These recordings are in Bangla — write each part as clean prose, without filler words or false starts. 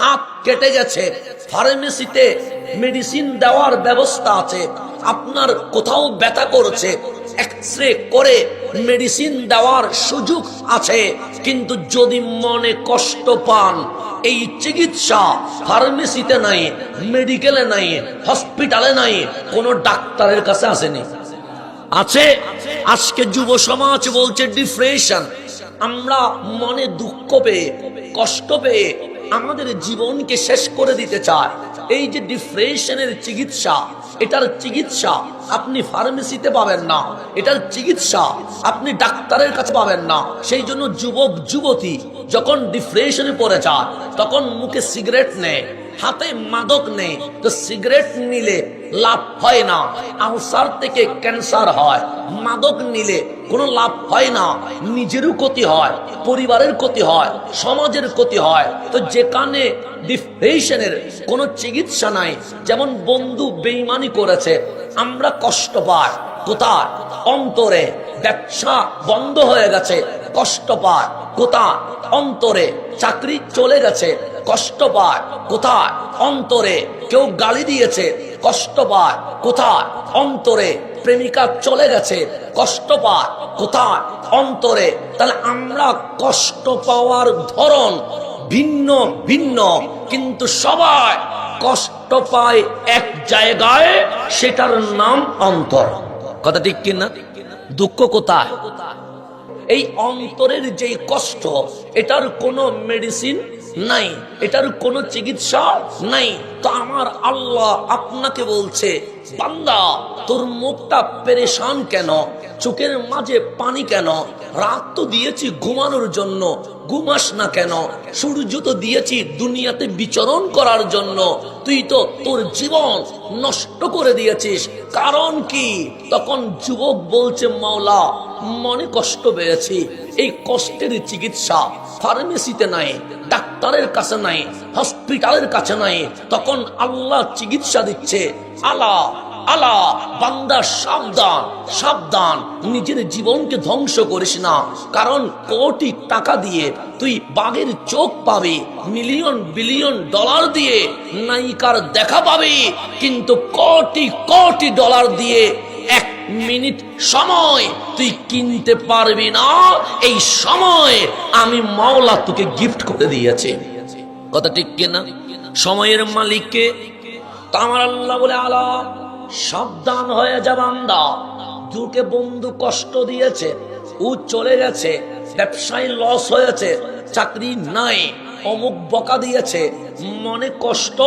হাত কেটে গেছে, ফার্মেসিতে মেডিসিন দেওয়ার ব্যবস্থা আছে। আপনার কোথাও ব্যথা করছে, এক্সরে করে মেডিসিন দেওয়ার সুযোগ আছে। কিন্তু যদি মনে কষ্ট পান, এই চিকিৎসা ফার্মেসিতে নাই, মেডিকেলে নাই, হসপিটালে নাই, কোন ডাক্তারের কাছে আসেনি। আছে। আজকে যুব সমাজ বলছে ডিপ্রেশন। আমরা মনে দুঃখ পেয়ে, কষ্ট পেয়ে আমাদের জীবনকে শেষ করে দিতে চাই। এই যে ডিপ্রেশনের চিকিৎসা, এটার চিকিৎসা আপনি ফার্মেসিতে পাবেন না, এটার চিকিৎসা আপনি ডাক্তারের কাছে পাবেন না। সেই জন্য যুবক যুবতী যখন ডিপ্রেশনে পড়ে যায়, তখন মুখে সিগারেট নেয়, হাতে মাদক নেই। তো সিগারেট নিলে লাভ হয় না, আলসার থেকে ক্যান্সার হয়। মাদক নিলে কোনো লাভ হয় না, নিজেরও ক্ষতি হয়, পরিবারের ক্ষতি হয়, সমাজের ক্ষতি হয়। তো যেখানে ডিপ্রেশনের কোনো চিকিৎসা নাই, যেমন বন্ধু বেঈমানি করেছে, আমরা কষ্ট পাই কোথায়? অন্তরে। ব্যবসা বন্ধ হয়ে গেছে, কষ্ট পায় কোথায়? অন্তরে। চাকরি চলে গেছে, কষ্ট পায় কোথায়? অন্তরে। কেউ গালি দিয়েছে, কষ্ট পায় কোথায়? অন্তরে। প্রেমিকা চলে গেছে, কষ্ট পায় কোথায়? অন্তরে। তাহলে আমরা কষ্ট পাওয়ার ধরন ভিন্ন ভিন্ন, কিন্তু সবাই কষ্ট পায় এক জায়গায়, সেটার নাম অন্তর। কথা ঠিক কিনা? দুঃখ কোথায়? এই অন্তরের যে কষ্ট, এটার কোনো মেডিসিন নাই, এটার কোনো চিকিৎসা নাই। তো আমার আল্লাহ আপনাকে বলছে, বান্দা তোর মুখটা পেরেশান কেন, চোখের মাঝে পানি কেন? রাত তো দিয়েছি ঘুমানোর জন্য, ঘুমাস না কেন? সূর্য তো দিয়েছি দুনিয়াতে বিচরণ করার জন্য, তুই তো তোর জীবন নষ্ট করে দিয়েছিস। কারণ কি? তখন যুবক বলছে, মাওলা মনে কষ্ট পেয়েছি, এই কষ্টের চিকিৎসা ফার্মেসিতে নাই, ডাক্তারের কাছে নাই, হসপিটালের কাছে নাই। তখন আল্লাহ চিকিৎসা দিচ্ছে। আলা আলা বান্দা সাবধান, সাবধান, নিজের জীবনকে ধ্বংস করিস না। কারণ কোটি টাকা দিয়ে তুই বাঘের চোখ পাবি, মিলিয়ন বিলিয়ন ডলার দিয়ে নায়িকার দেখা পাবি, কিন্তু কোটি কোটি ডলার দিয়ে 1 মিনিট সময় তুই কিনতে পারবি না। এই সময় আমি মাওলা তোকে গিফট করে দিয়েছি। কথা ঠিক কিনা? সময়ের মালিককে। তো আমার আল্লাহ বলে, আলা সাবধান হয়ে যা বান্দা, তোকে বন্ধু কষ্ট দিয়েছে, ও চলে গেছে, ব্যবসায় লস হয়েছে, চাকরি নাই, অমুক বকা দিয়েছে, মনে কষ্ট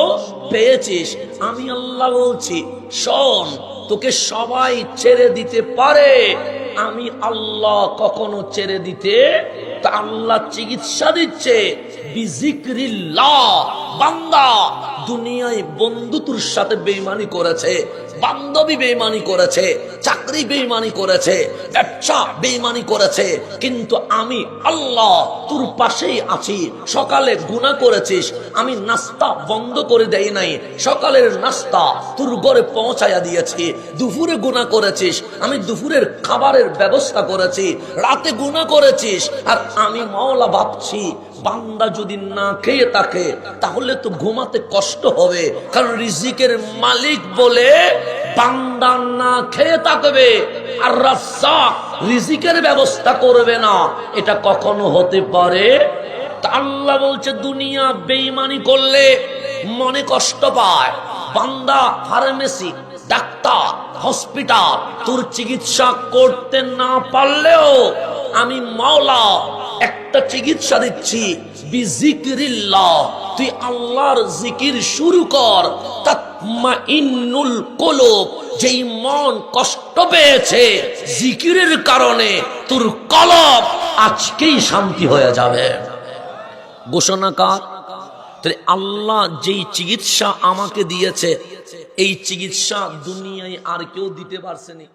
পেয়েছিস। আমি আল্লাহ বলছি, শোন, তোকে সবাই ছেড়ে দিতে পারে, আমি আল্লাহ কখনো ছেড়ে দিতে। তা আল্লাহ চিকিৎসা দিচ্ছে বিজিক্রিল্লাহ। বান্দা দুনিয়ায় বন্ধু তোর সাথে বেঈমানি করেছে, বান্ধবী বেঈমানি করেছে, চাকরি বেঈমানি করেছে, ব্যবসা বেঈমানি করেছে, কিন্তু আমি আল্লাহ তোর পাশেই আছি। সকালে গুনাহ করেছিস, আমি নাস্তা বন্ধ করে দেই নাই, সকালের নাস্তা তোর ঘরে পৌঁছায়া দিয়েছি। দুপুরে গুনাহ করেছিস, আমি দুপুরের খাবারের ব্যবস্থা করেছি। রাতে গুনাহ করেছিস, আর আমি মাওলা ভাবছি, বান্দা যদি না খেয়ে থাকে তাহলে তো ঘুমাতে কষ্ট হবে। কারণ রিজিকের মালিক বলে বান্দা না খেয়ে থাকবে, আর রাজ্জাক রিজিকের ব্যবস্থা করবে না, এটা কখনো হতে পারে? তা আল্লাহ বলছে, দুনিয়া বেঈমানি করলে মনে কষ্ট পায়। বান্দা ফার্মেসি, ডাক্তার, হসপিটাল তোর চিকিৎসা করতে না পারলেও আমি মাওলা একটা চিকিৎসা দিচ্ছি বিজিক্রিল্লাহ। তুই আল্লাহর জিকির শুরু কর, তাতমাইন্নুল কুলুব। যেই মন কষ্ট পেয়েছে, জিকিরের কারণে তোর কলব আজকেই শান্তি হয়ে যাবে। ঘোষণাকার। তাহলে আল্লাহ যেই চিকিৎসা আমাকে দিয়েছে, এই চিকিৎসা দুনিয়ায় আর কেউ দিতে পারছেনি।